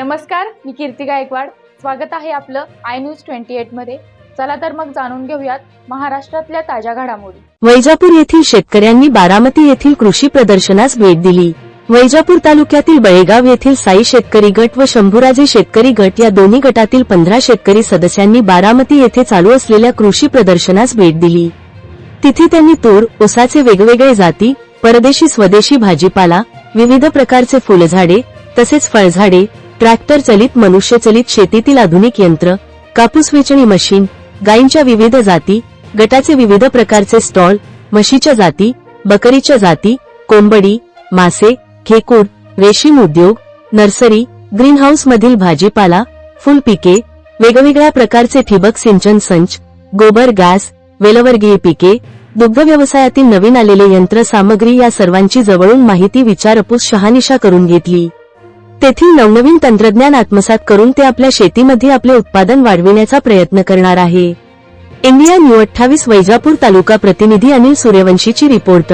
नमस्कार, मी कीर्ती गायकवाड. स्वागत आहे आपलं आय न्यूज 28 मध्ये. चला तर मग जाणून घेऊयात महाराष्ट्रातल्या ताज्या घडामोडी. वैजापूर येथील शेतकऱ्यांनी बारामती येथील कृषी प्रदर्शनास भेट दिली. वैजापूर तालुक्यातील बळेगाव येथील साई शेतकरी गट व शंभूराजे शेतकरी गट या दोन्ही गटातील 15 शेतकरी सदस्यांनी बारामती येथे चालू असलेल्या कृषी प्रदर्शनास भेट दिली. तिथे त्यांनी तूर, ऊसाचे वेगवेगळे जाती, परदेशी स्वदेशी भाजीपाला, विविध प्रकारचे फुलझाडे तसेच फळझाडे, ट्रॅक्टर चलित, मनुष्यचलित शेतीतील आधुनिक यंत्र, कापूस वेचणी मशीन, गायींच्या विविध जाती, गटाचे विविध प्रकारचे स्टॉल, म्हशीच्या जाती, बकरीच्या जाती, कोंबडी, मासे, खेकूड, रेशीम उद्योग, नर्सरी, ग्रीन हाऊस मधील भाजीपाला, फुलपिके, वेगवेगळ्या प्रकारचे ठिबक सिंचन संच, गोबर गॅस, वेलवर्गीय पिके, दुग्ध व्यवसायातील नवीन आलेले यंत्र सामग्री या सर्वांची जवळून माहिती विचारपूस शहानिशा करून घेतली. तेथील नवनवीन तंत्रज्ञान आत्मसात करून ते आपल्या शेतीमध्ये आपले उत्पादन वाढविण्याचा प्रयत्न करणार आहे. इंडिया न्यू 28 वैजापूर तालुका प्रतिनिधी अनिल सूर्यवंशीची रिपोर्ट.